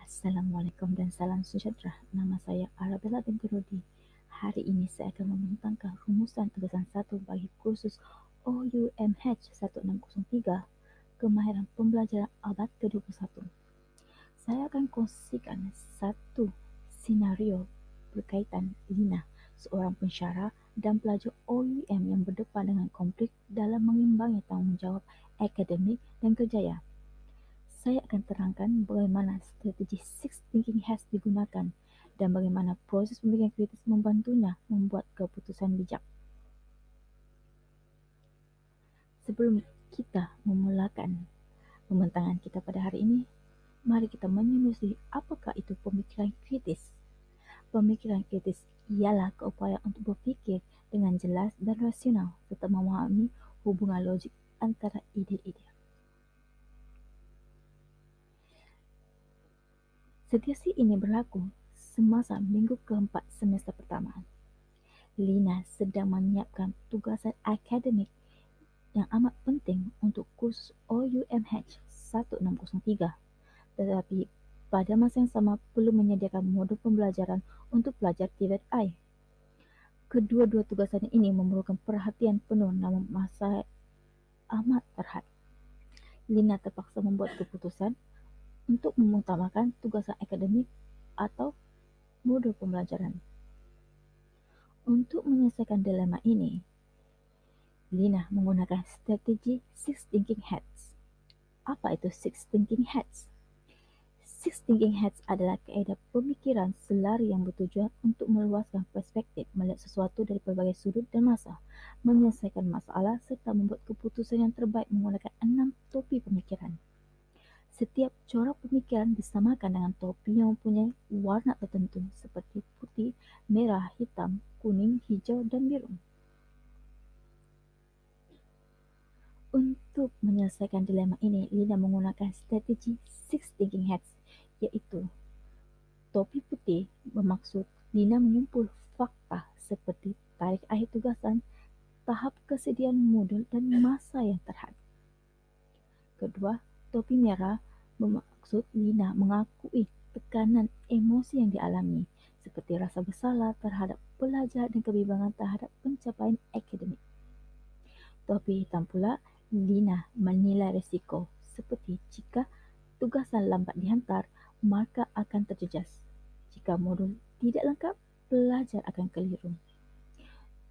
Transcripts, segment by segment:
Assalamualaikum dan salam sejahtera. Nama saya Arabella binti Rudi. Hari ini saya akan membentangkan rumusan tugasan 1 bagi kursus OUMH 1603, Kemahiran Pembelajaran Abad ke-21. Saya akan kongsikan satu senario berkaitan Lina, seorang pensyarah dan pelajar OUM yang berdepan dengan konflik dalam mengimbangi tanggungjawab akademik dan kerjaya. Saya akan terangkan bagaimana strategi Six Thinking Hats digunakan dan bagaimana proses pemikiran kritis membantunya membuat keputusan bijak. Sebelum kita memulakan pembentangan kita pada hari ini, mari kita menyelidiki apakah itu pemikiran kritis. Pemikiran kritis ialah keupayaan untuk berfikir dengan jelas dan rasional serta memahami hubungan logik antara ide-ide. Situasi ini berlaku semasa minggu keempat semester pertama. Lina sedang menyiapkan tugasan akademik yang amat penting untuk kursus OUMH 1603, tetapi pada masa yang sama perlu menyediakan modul pembelajaran untuk pelajar TVET-I. Kedua-dua tugasan ini memerlukan perhatian penuh namun masa amat terhad. Lina terpaksa membuat keputusan untuk mengutamakan tugasan akademik atau modul pembelajaran. Untuk menyelesaikan dilema ini, Lina menggunakan strategi Six Thinking Hats. Apa itu Six Thinking Hats? Six Thinking Hats adalah kaedah pemikiran selari yang bertujuan untuk meluaskan perspektif, melihat sesuatu dari berbagai sudut dan masa, menyelesaikan masalah serta membuat keputusan yang terbaik menggunakan 6 topi pemikiran. Setiap corak pemikiran disamakan dengan topi yang mempunyai warna tertentu seperti putih, merah, hitam, kuning, hijau, dan biru. Untuk menyelesaikan dilema ini, Lina menggunakan strategi Six Thinking Hats, yaitu topi putih bermaksud Lina mengumpul fakta seperti tarikh akhir tugasan, tahap kesediaan modul, dan masa yang terhad. Kedua, topi merah bermaksud Lina mengakui tekanan emosi yang dialami, seperti rasa bersalah terhadap pelajar dan kebimbangan terhadap pencapaian akademik. Topi hitam pula, Lina menilai risiko, seperti jika tugasan lambat dihantar, maka akan terjejas. Jika modul tidak lengkap, pelajar akan keliru.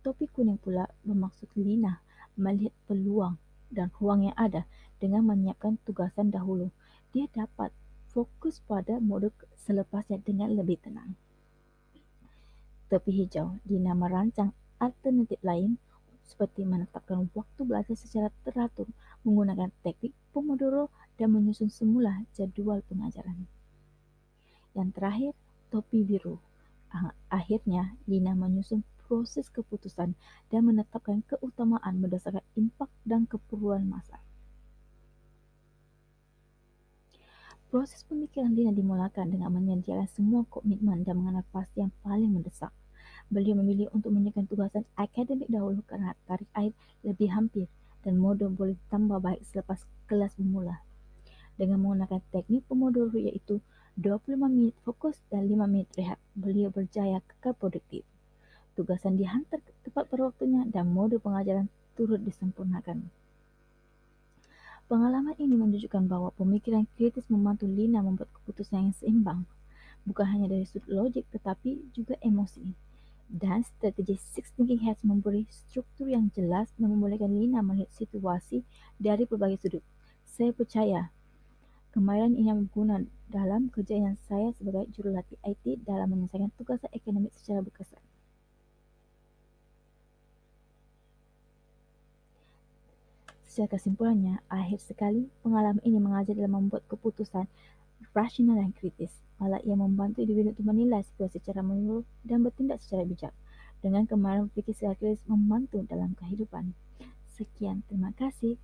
Topi kuning pula bermaksud Lina melihat peluang dan ruang yang ada dengan menyiapkan tugasan dahulu. Dia dapat fokus pada modul selepasnya dengan lebih tenang. Topi hijau, Lina merancang alternatif lain seperti menetapkan waktu belajar secara teratur menggunakan teknik Pomodoro dan menyusun semula jadual pengajaran. Yang terakhir, topi biru. Akhirnya, Lina menyusun proses keputusan dan menetapkan keutamaan berdasarkan impak dan keperluan masa. Proses pemikiran Lina dimulakan dengan menyediakan semua komitmen dan mengenal pasti yang paling mendesak. Beliau memilih untuk menyediakan tugasan akademik dahulu kerana tarikh akhir lebih hampir dan modul boleh tambah baik selepas kelas bermula. Dengan menggunakan teknik Pomodoro iaitu 25 minit fokus dan 5 minit rehat, beliau berjaya kekal produktif. Tugasan dihantar tepat pada waktunya dan modul pengajaran turut disempurnakan. Pengalaman ini menunjukkan bahawa pemikiran kritis membantu Lina membuat keputusan yang seimbang, bukan hanya dari sudut logik tetapi juga emosi. Dan strategi Six Thinking Hats memberi struktur yang jelas dan membolehkan Lina melihat situasi dari berbagai sudut. Saya percaya kemahiran ini berguna dalam kerjaya saya sebagai jurulatih IT dalam menyelesaikan tugasan akademik secara berkesan. Secara kesimpulannya, akhir sekali, pengalaman ini mengajar dalam membuat keputusan rasional dan kritis. Malah ia membantu individu untuk menilai situasi secara menyeluruh dan bertindak secara bijak. Dengan kemahiran berfikir secara kritis membantu dalam kehidupan. Sekian, terima kasih.